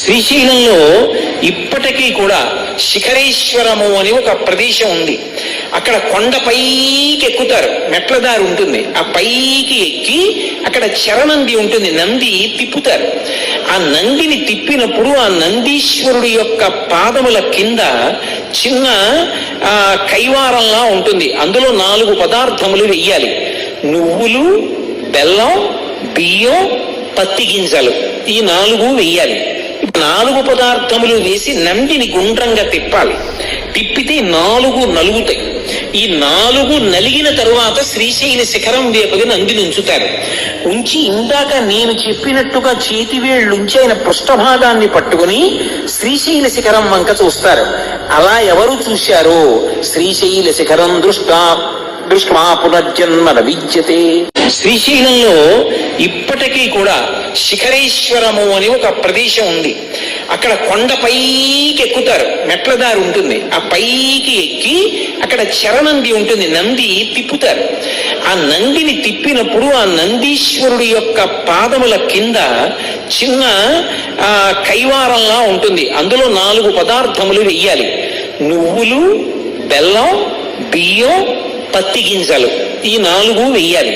శ్రీశైలంలో ఇప్పటికీ కూడా శిఖరేశ్వరము అని ఒక ప్రదేశం ఉంది. అక్కడ కొండ పైకి ఎక్కుతారు, మెట్ల దారి ఉంటుంది. ఆ పైకి ఎక్కి అక్కడ చరణంది ఉంటుంది, నంది తిప్పుతారు. ఆ నందిని తిప్పినప్పుడు ఆ నందీశ్వరుడి యొక్క పాదముల కింద చిన్న కైవారంలా ఉంటుంది. అందులో 4 పదార్థములు వెయ్యాలి. నువ్వులు, బెల్లం, బియ్యం, పత్తి గింజలు, ఈ 4 వెయ్యాలి. 4 పదార్థములు వేసి నందిని గుండ్రంగా తిప్పాలి. తిప్పితే 4 నలుగుతాయి. ఈ 4 నలిగిన తరువాత శ్రీశైల శిఖరం వేపగా నందిని ఉంచుతారు. ఉంచి ఇందాక నేను చెప్పినట్టుగా చేతివేళ్లుంచి ఆయన పృష్ఠభాగాన్ని పట్టుకుని శ్రీశైల శిఖరం వంక చూస్తారు. అలా ఎవరు చూశారో శ్రీశైల శిఖరం దృష్ట్వా పునర్జన్మ విద్యతే. శ్రీశైలంలో ఇప్పటికీ కూడా శిఖరేశ్వరము అని ఒక ప్రదేశం ఉంది. అక్కడ కొండ పైకి ఎక్కుతారు, మెట్ల దారి ఉంటుంది. ఆ పైకి ఎక్కి అక్కడ చరణంది ఉంటుంది, నంది తిప్పుతారు. ఆ నందిని తిప్పినప్పుడు ఆ నందీశ్వరుడి యొక్క పాదముల కింద చిన్న కైవారంలా ఉంటుంది. అందులో 4 పదార్థములు వెయ్యాలి. నువ్వులు, బెల్లం, బియ్యం, పత్తి గింజలు, ఈ 4 వెయ్యాలి.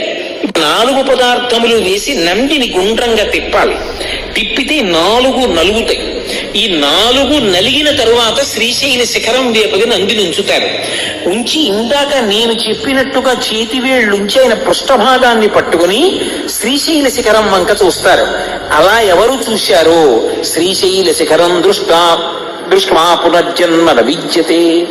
4 పదార్థములు వేసి నందిని గుండ్రంగా తిప్పాలి. తిప్పితే 4 నలుగుతాయి. ఈ 4 నలిగిన తరువాత శ్రీశైల శిఖరం వేపగా నందిని ఉంచుతారు. ఉంచి ఇందాక నేను చెప్పినట్టుగా చేతివేళ్లుంచి ఆయన పృష్ఠభాగాన్ని పట్టుకుని శ్రీశైల శిఖరం వంక చూస్తారు. అలా ఎవరు చూశారో శ్రీశైల శిఖరం దృష్ట్వా పునర్జన్మ విద్యతే.